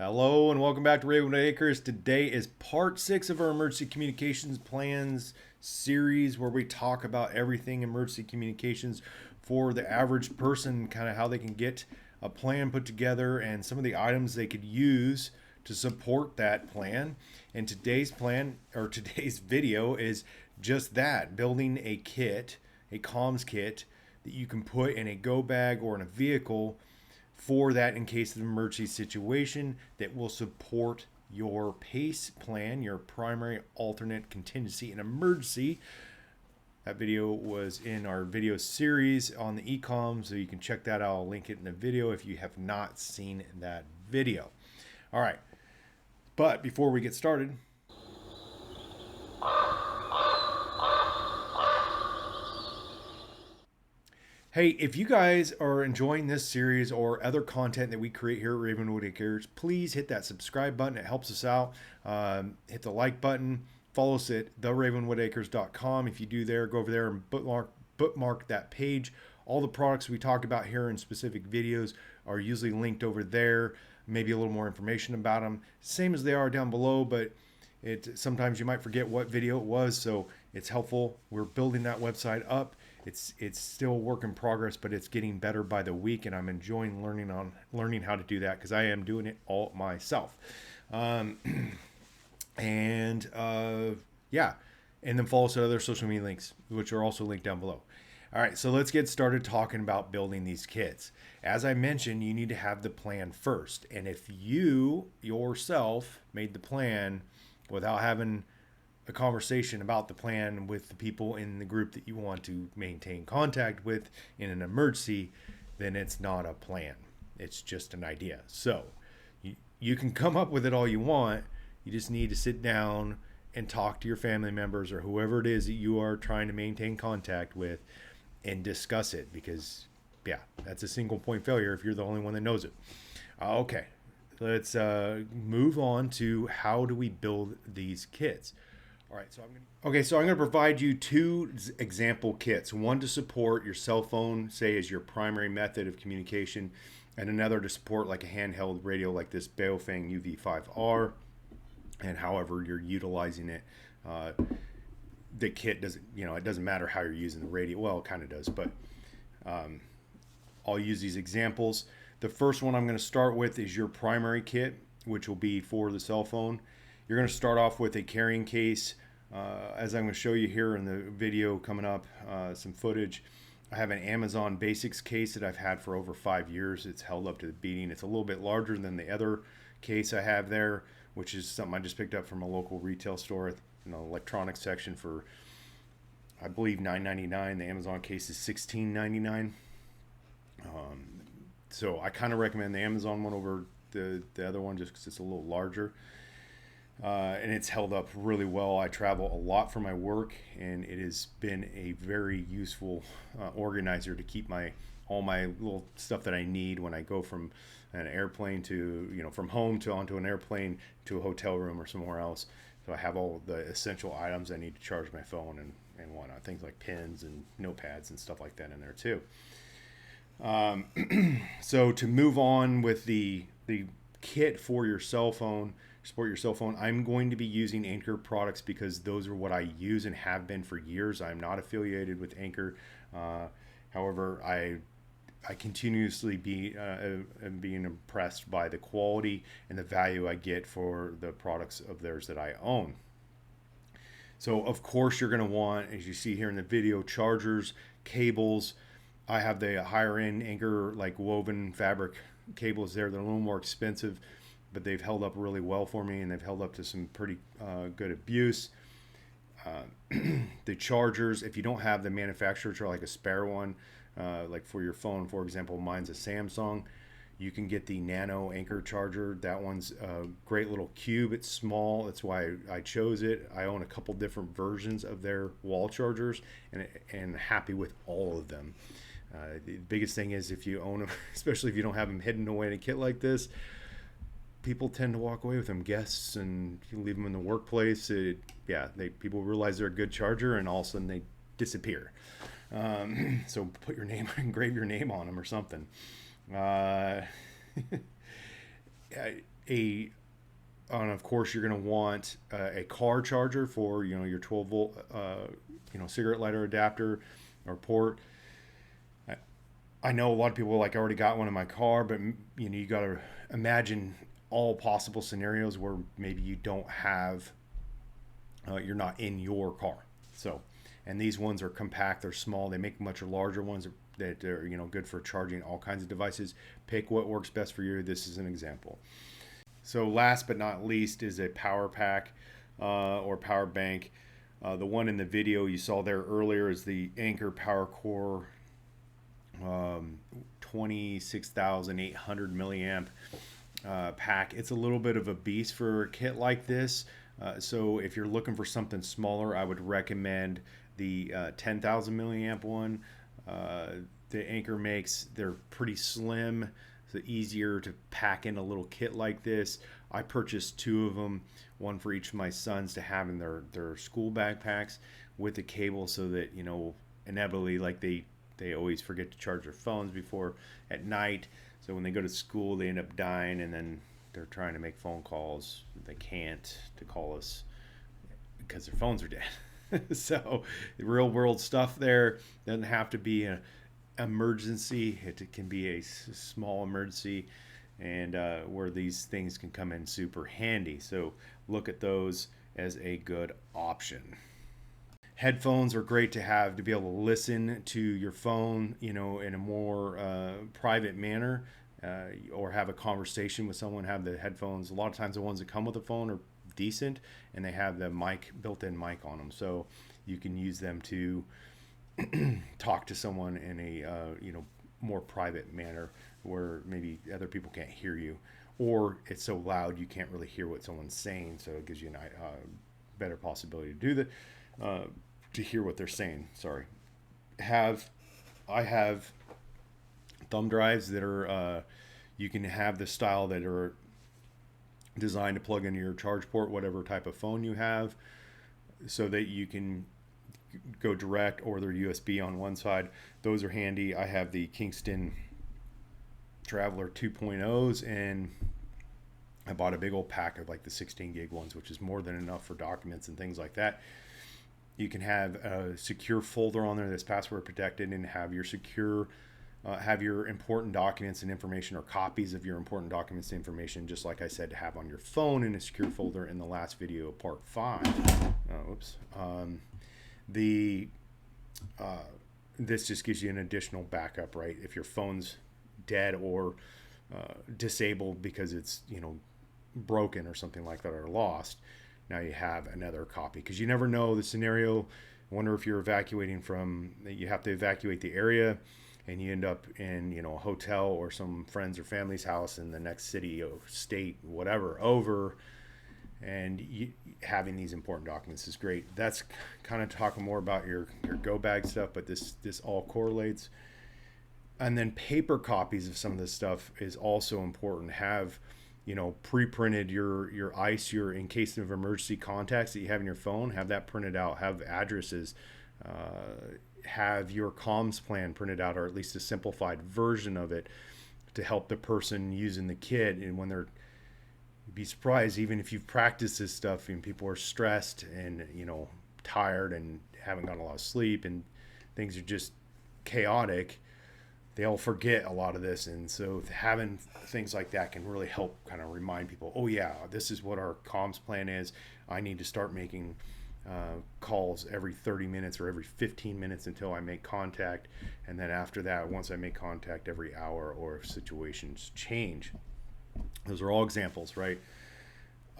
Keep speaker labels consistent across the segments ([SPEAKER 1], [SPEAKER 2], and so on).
[SPEAKER 1] Hello and welcome back to Ravenwood Acres. Today is part 6 of our emergency communications plans series where we talk about everything emergency communications for the average person, kind of how they can get a plan put together and some of the items they could use to support that plan. And today's plan or today's video is just that, building a kit, a comms kit that you can put in a go bag or in a vehicle for that in case of an emergency situation that will support your PACE plan, your primary alternate contingency and emergency. That video was in our video series on the EMCOMM, so you can check that out. I'll link it in the video if you have not seen that video. All right, but before we get started, hey, if you guys are enjoying this series or other content that we create here at Ravenwood Acres, please hit that subscribe button. It helps us out. Hit the like button. Follow us at theravenwoodacres.com. If you do there, go over there and bookmark that page. All the products we talk about here in specific videos are usually linked over there. Maybe a little more information about them. Same as they are down below, but sometimes you might forget what video it was, so it's helpful. We're building that website up. It's still a work in progress, but it's getting better by the week, and I'm enjoying learning how to do that because I am doing it all myself. Yeah, and then follow us at other social media links, which are also linked down below. All right, so let's get started talking about building these kits. As I mentioned, you need to have the plan first, and if you yourself made the plan without having a conversation about the plan with the people in the group that you want to maintain contact with in an emergency, then it's not a plan. It's just an idea. So you can come up with it all you want. You just need to sit down and talk to your family members or whoever it is that you are trying to maintain contact with and discuss it, because yeah, that's a single point failure if you're the only one that knows it. Okay, let's move on to how do we build these kits. All right, so I'm going to provide you two example kits. One to support your cell phone, say, as your primary method of communication, and another to support like a handheld radio like this Baofeng UV5R. And however you're utilizing it, the kit doesn't, it doesn't matter how you're using the radio. Well, it kind of does, but I'll use these examples. The first one I'm going to start with is your primary kit, which will be for the cell phone. You're going to start off with a carrying case. As I'm going to show you here in the video coming up, some footage. I have an Amazon Basics case that I've had for over 5 years. It's held up to the beating. It's a little bit larger than the other case I have there, which is something I just picked up from a local retail store, electronics section for, I believe, $9.99. The Amazon case is $16.99. So I kind of recommend the Amazon one over the other one just because it's a little larger. And it's held up really well. I travel a lot for my work, and it has been a very useful organizer to keep all my little stuff that I need when I go from an airplane to, from home to onto an airplane to a hotel room or somewhere else. So I have all the essential items I need to charge my phone and whatnot, things like pens and notepads and stuff like that in there too. So to move on with the kit for your cell phone, support your cell phone, I'm going to be using Anker products because those are what I use and have been for years. I'm not affiliated with Anker. However, I continuously am being impressed by the quality and the value I get for the products of theirs that I own. So of course you're going to want, as you see here in the video, chargers, cables. I have the higher end Anker like woven fabric cables there. They're a little more expensive, but they've held up really well for me, and they've held up to some pretty good abuse. The chargers, if you don't have the manufacturer or like a spare one, like for your phone, for example, mine's a Samsung, you can get the Nano Anker charger. That one's a great little cube. It's small. That's why I chose it. I own a couple different versions of their wall chargers, and happy with all of them. The biggest thing is if you own them, especially if you don't have them hidden away in a kit like this, people tend to walk away with them. Guests, and you leave them in the workplace. People realize they're a good charger, and all of a sudden they disappear. So put your name, engrave your name on them or something. a and of course you're going to want a car charger for your 12 volt cigarette lighter adapter or port. I know a lot of people like I already got one in my car, but you got to imagine all possible scenarios where maybe you don't have you're not in your car. So, and these ones are compact, they're small, they make much larger ones that are good for charging all kinds of devices. Pick what works best for you. This is an example. So last but not least is a power pack or power bank. The one in the video you saw there earlier is the Anker Power Core 26,800 milliamp pack. It's a little bit of a beast for a kit like this. So if you're looking for something smaller, I would recommend the 10,000 milliamp one. The Anker makes, they're pretty slim, so easier to pack in a little kit like this. I purchased 2 of them, one for each of my sons to have in their school backpacks with the cable, so that inevitably, like they always forget to charge their phones before at night. So when they go to school, they end up dying, and then they're trying to make phone calls. They can't to call us because their phones are dead. So the real world stuff there doesn't have to be an emergency. It can be a small emergency, and where these things can come in super handy. So look at those as a good option. Headphones are great to have to be able to listen to your phone, in a more private manner, or have a conversation with someone. Have the headphones. A lot of times the ones that come with the phone are decent, and they have the built-in mic on them, so you can use them to talk to someone in a more private manner where maybe other people can't hear you, or it's so loud you can't really hear what someone's saying. So it gives you a better possibility to do that. To hear what they're saying. Sorry. I have thumb drives that are you can have the style that are designed to plug into your charge port, whatever type of phone you have, so that you can go direct, or they're USB on one side. Those are handy. I have the Kingston Traveler 2.0s, and I bought a big old pack of like the 16 gig ones, which is more than enough for documents and things like that. You can have a secure folder on there that's password protected, and have your have your important documents and information, or copies of your important documents and information, just like I said, to have on your phone in a secure folder in the last video, part 5. This just gives you an additional backup, right? If your phone's dead or disabled because it's broken or something like that, or lost, now you have another copy, because you never know the scenario. I wonder if you're evacuating you have to evacuate the area, and you end up in a hotel or some friends or family's house in the next city or state, whatever, over, and having these important documents is great. That's kind of talking more about your go bag stuff, but this all correlates. And then paper copies of some of this stuff is also important. Have pre-printed your ICE, your in case of emergency contacts that you have in your phone, have that printed out, have addresses, have your comms plan printed out, or at least a simplified version of it, to help the person using the kit. And when you'd be surprised, even if you've practiced this stuff and people are stressed and tired and haven't gotten a lot of sleep and things are just chaotic, they'll forget a lot of this. And so having things like that can really help kind of remind people, oh yeah, this is what our comms plan is. I need to start making calls every 30 minutes or every 15 minutes until I make contact. And then after that, once I make contact, every hour, or if situations change. Those are all examples, right?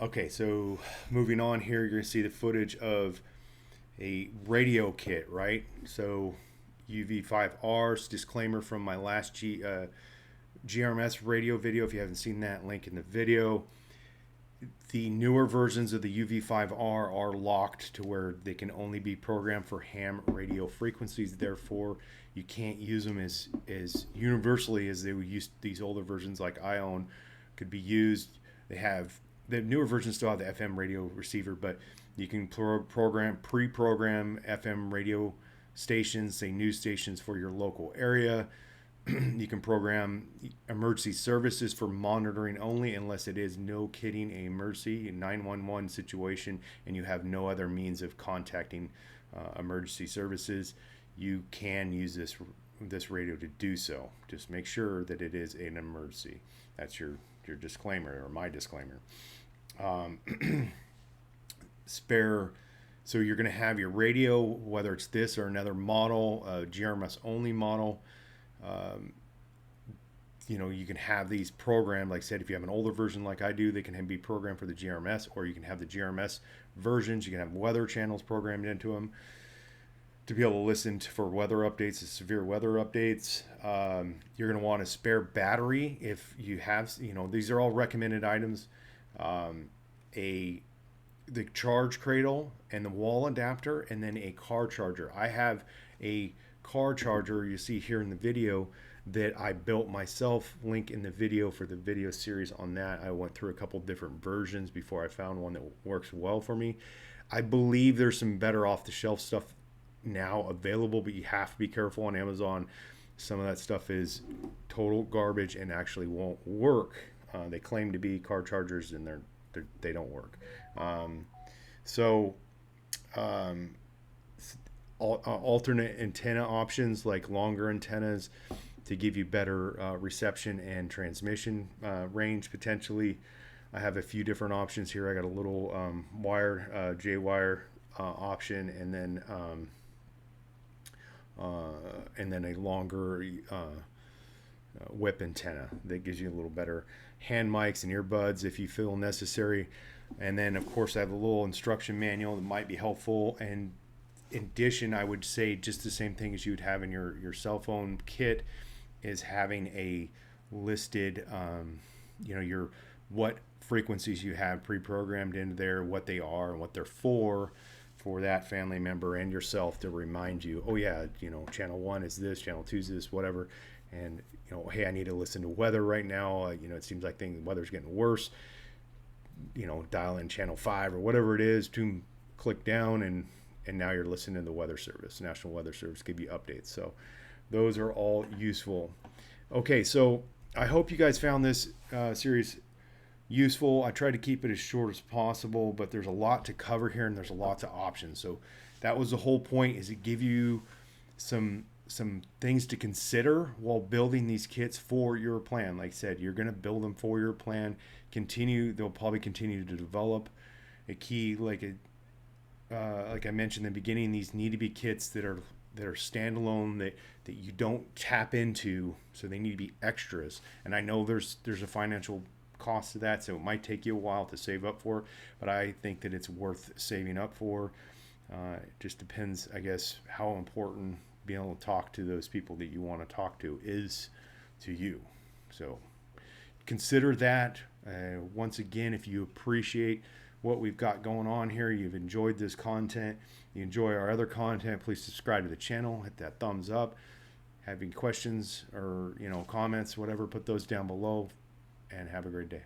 [SPEAKER 1] Okay, so moving on here, you're going to see the footage of a radio kit, right? So UV5Rs, disclaimer from my last GMRS radio video. If you haven't seen that, link in the video. The newer versions of the UV5R are locked to where they can only be programmed for ham radio frequencies. Therefore, you can't use them as universally as they would use. These older versions, like I own, could be used. The newer versions still have the FM radio receiver, but you can pre-program FM radio stations, say news stations for your local area. You can program emergency services for monitoring only unless it is, no kidding, a emergency 911 situation and you have no other means of contacting emergency services. You can use this radio to do so. Just make sure that it is an emergency. That's your disclaimer, or my disclaimer. Spare. So you're going to have your radio, whether it's this or another model, GMRS only model. You can have these programmed. Like I said, if you have an older version like I do, they can be programmed for the GMS, or you can have the GMS versions. You can have weather channels programmed into them to be able to listen for weather updates, severe weather updates. You're going to want a spare battery if you have, these are all recommended items. The charge cradle and the wall adapter, and then a car charger. I have a car charger you see here in the video that I built myself. Link in the video for the video series on that. I went through a couple different versions before I found one that works well for me. I believe there's some better off-the-shelf stuff now available, but you have to be careful on Amazon. Some of that stuff is total garbage and actually won't work. They claim to be car chargers and they don't work. Alternate antenna options, like longer antennas to give you better reception and transmission range potentially. I have a few different options here. I got a little wire, J-wire option, and then a longer whip antenna that gives you a little better hand mics and earbuds if you feel necessary. And then, of course, I have a little instruction manual that might be helpful. And in addition, I would say just the same thing as you would have in your cell phone kit is having a listed, your what frequencies you have pre-programmed into there, what they are and what they're for that family member and yourself, to remind you, oh yeah, channel 1 is this, channel 2 is this, whatever. And, hey, I need to listen to weather right now. It seems like weather's getting worse. Dial in channel 5 or whatever it is, click down, and now you're listening to the Weather Service, National Weather Service, give you updates. So those are all useful. Okay, so I hope you guys found this series useful. I tried to keep it as short as possible, but there's a lot to cover here and there's lots of options. So that was the whole point, is to give you some things to consider while building these kits for your plan. Like I said, you're going to build them for your plan. They'll probably continue to develop. A key, like I mentioned in the beginning, these need to be kits that are standalone, that you don't tap into, so they need to be extras. And I know there's a financial cost to that, so it might take you a while to save up for, but I think that it's worth saving up for. It just depends, I guess, how important being able to talk to those people that you want to talk to is to you. So consider that. Once again, if you appreciate what we've got going on here, you've enjoyed this content, you enjoy our other content, please subscribe to the channel, hit that thumbs up. Having questions or comments, whatever, put those down below, and have a great day.